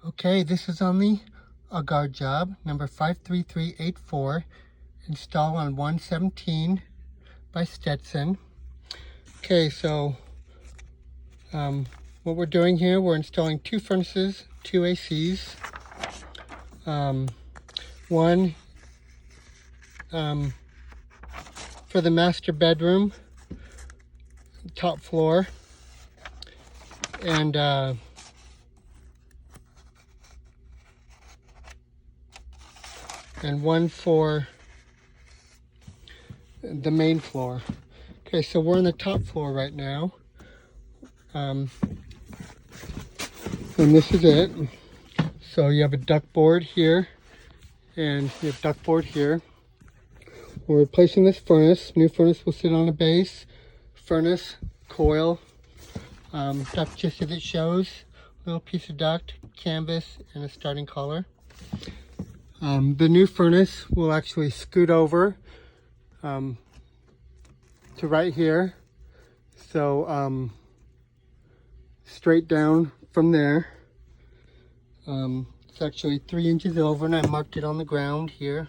Okay, this is on the Aagard job, number 53384, install on 117 by Stetson. Okay, so what we're doing here, we're installing two furnaces, two ACs. One for the master bedroom, top floor, and one for the main floor. Okay, so we're on the top floor right now. And this is it. So you have a duct board here, and you have duct board here. We're replacing this furnace. New furnace will sit on a base. Furnace, coil, duct just as it shows. Little piece of duct, canvas, and a starting collar. The new furnace will actually scoot over to right here. So straight down from there. It's actually 3 inches over, and I marked it on the ground here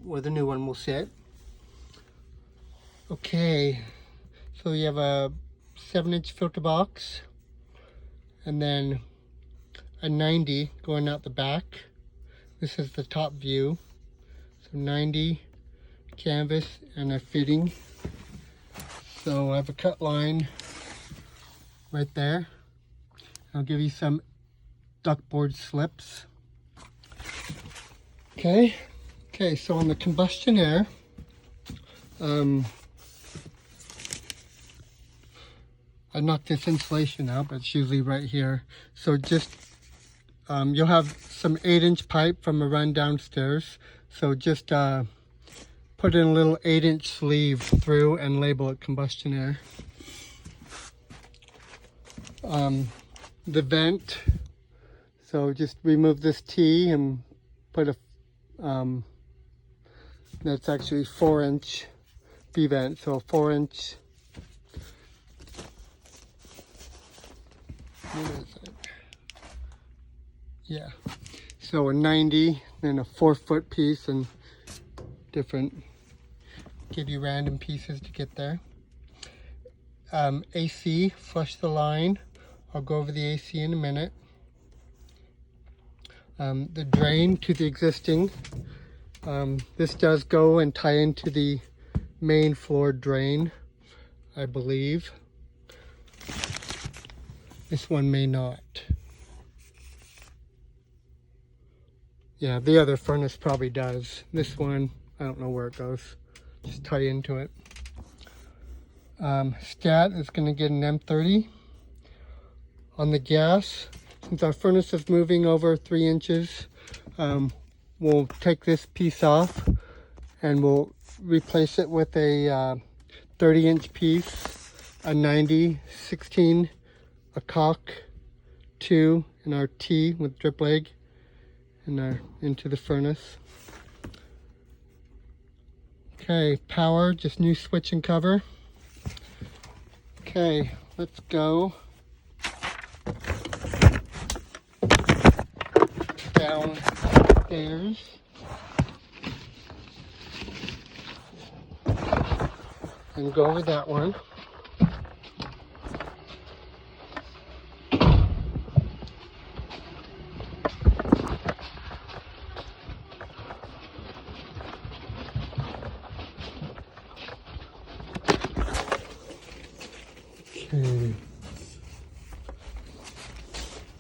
where the new one will sit. Okay, so you have a 7-inch filter box and then a 90 going out the back. This is the top view. So 90 canvas and a fitting. So I have a cut line right there. I'll give you some ductboard slips. Okay, so on the combustion air, I knocked this insulation out, but it's usually right here. So just, you'll have some 8-inch pipe from a run downstairs. So just put in a little 8-inch sleeve through and label it combustion air. The vent, so just remove this T and put a, that's actually 4-inch V-vent, so 4-inch. What is it? Yeah, so a 90, then a 4-foot piece, and different, give you random pieces to get there. AC, flush the line. I'll go over the AC in a minute. The drain to the existing. This does go and tie into the main floor drain, I believe. This one may not. Yeah, the other furnace probably does. This one, I don't know where it goes. Just tie into it. Stat is going to get an M30. On the gas, since our furnace is moving over 3 inches, we'll take this piece off and we'll replace it with a 30-inch piece, a 90, 16, a cock, 2, and our T with drip leg, and into the furnace. Okay, power, just new switch and cover. Okay, let's go downstairs. And go over that one.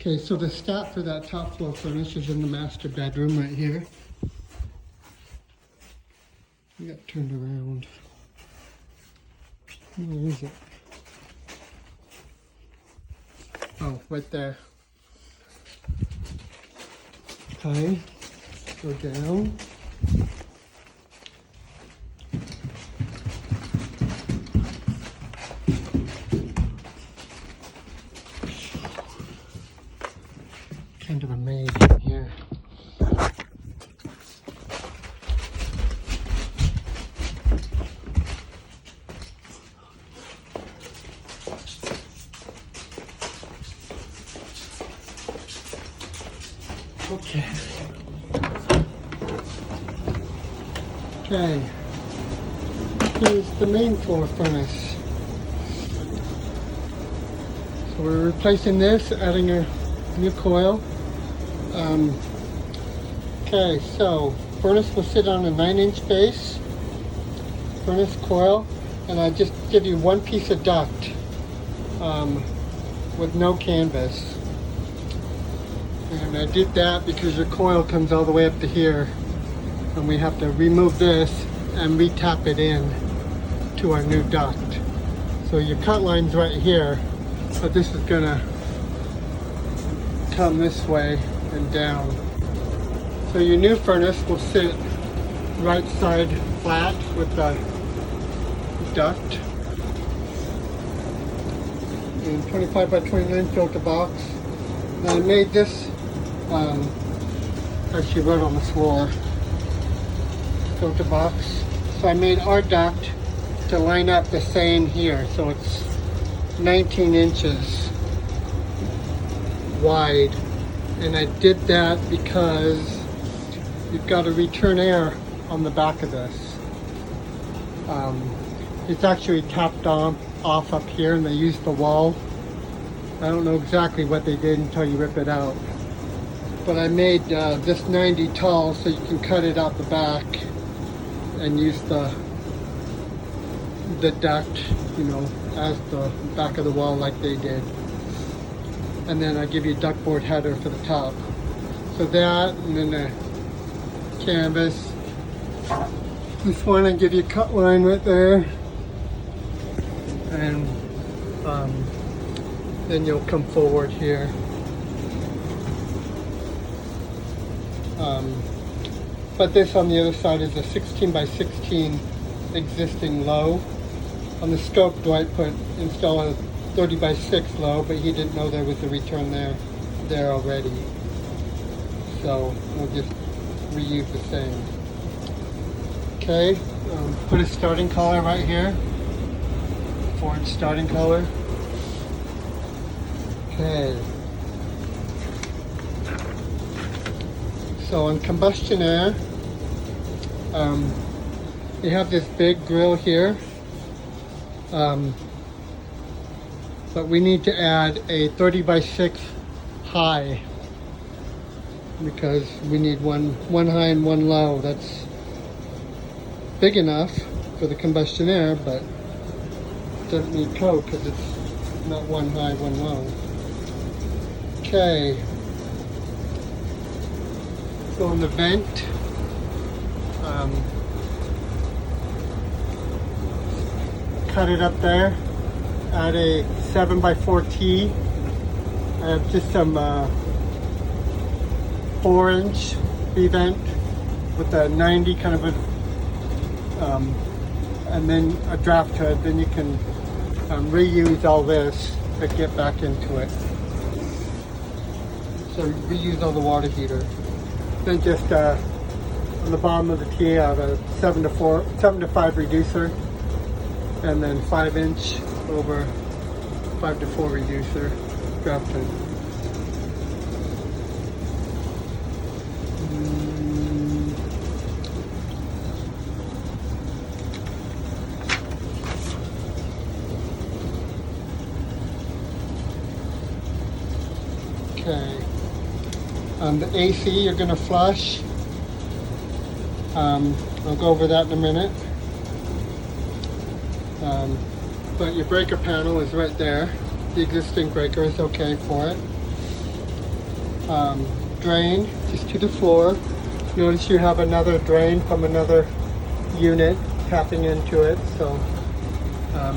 Okay, so the stat for that top floor furnace is in the master bedroom right here. I got turned around. Where is it? Oh, right there. Okay, go down. Kind of a maze in here. Okay. Okay. Here's the main floor furnace. So we're replacing this, adding a new coil. Okay, so furnace will sit on a 9-inch base, furnace coil, and I just give you one piece of duct with no canvas. And I did that because your coil comes all the way up to here, and we have to remove this and re-tap it in to our new duct. So your cut line's right here, but this is gonna come this way and down. So your new furnace will sit right side flat with the duct. And 25 by 29 filter box. And I made this actually right on the floor. Filter box. So I made our duct to line up the same here. So it's 19 inches wide. And I did that because you've got to return air on the back of this. It's actually tapped off up here, and they used the wall. I don't know exactly what they did until you rip it out. But I made this 90 tall so you can cut it out the back and use the duct, you know, as the back of the wall like they did. And then I give you a ductboard header for the top. So that, and then the canvas. This one I give you a cut line right there. And then you'll come forward here. But this on the other side is a 16 by 16 existing low. On the scope, Dwight install a 30 by 6 low, but he didn't know there was a return there already. So we'll just reuse the same. Okay, put a starting collar right here. Forward starting collar. Okay. So on combustion air, you have this big grill here. But we need to add a 30 by 6 high because we need one high and one low. That's big enough for the combustion air, but it doesn't need coke because it's not one high, one low. Okay. So in the vent, cut it up there. Add a 7x4T. I have just some 4-inch V-vent with a 90 kind of a, and then a draft hood. Then you can reuse all this to get back into it. So reuse all the water heater. Then just on the bottom of the T, I have a 7 to 5 reducer, and then 5-inch over 5 to 4 reducer draft hood. Okay. The AC you're going to flush. I'll go over that in a minute. But your breaker panel is right there. The existing breaker is okay for it. Drain just to the floor. Notice you have another drain from another unit tapping into it, so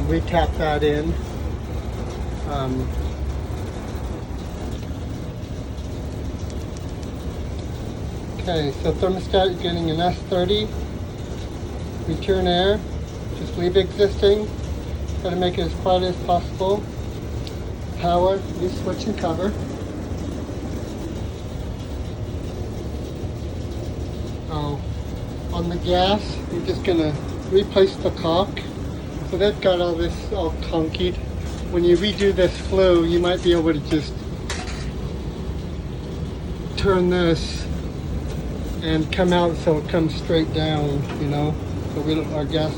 we tap that in. Okay, so thermostat, you're getting an S30. Return air, just leave existing. Try to make it as quiet as possible. Power, you switch and cover. On the gas, you're just gonna replace the caulk. So they've got all this all conkied. When you redo this flue, you might be able to just turn this and come out so it comes straight down, you know, so we don't, our gas,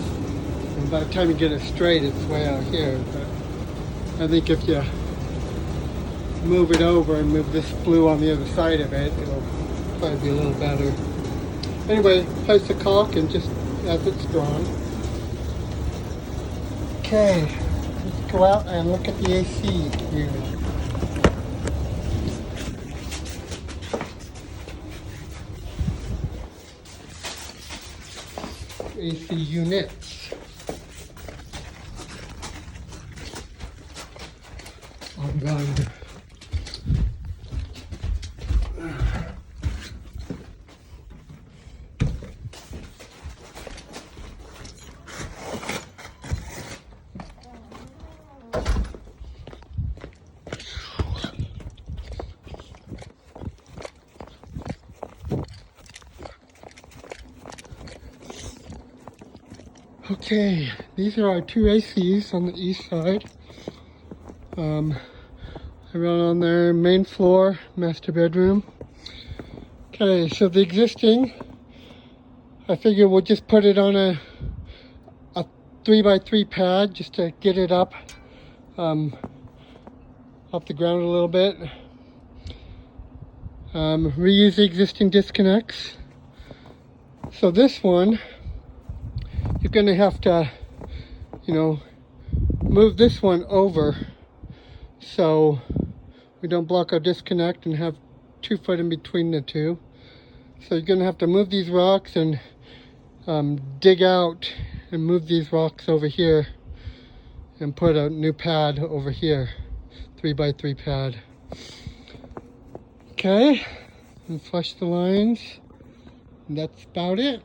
and by the time you get it straight, it's way out here. But I think if you move it over and move this flue on the other side of it, it'll probably be a little better. Anyway, place the caulk and just as it's drawn. Okay, let's go out and look at the AC here. AC units. Aagard. Okay, these are our two ACs on the east side. I run on their main floor, master bedroom. Okay, so the existing, I figure we'll just put it on a 3x3 pad just to get it up off the ground a little bit. Reuse the existing disconnects. So this one, you're going to have to, you know, move this one over so we don't block our disconnect and have 2 foot in between the two. So you're going to have to move these rocks and dig out and move these rocks over here and put a new pad over here, 3x3 pad. Okay, and flush the lines. And that's about it.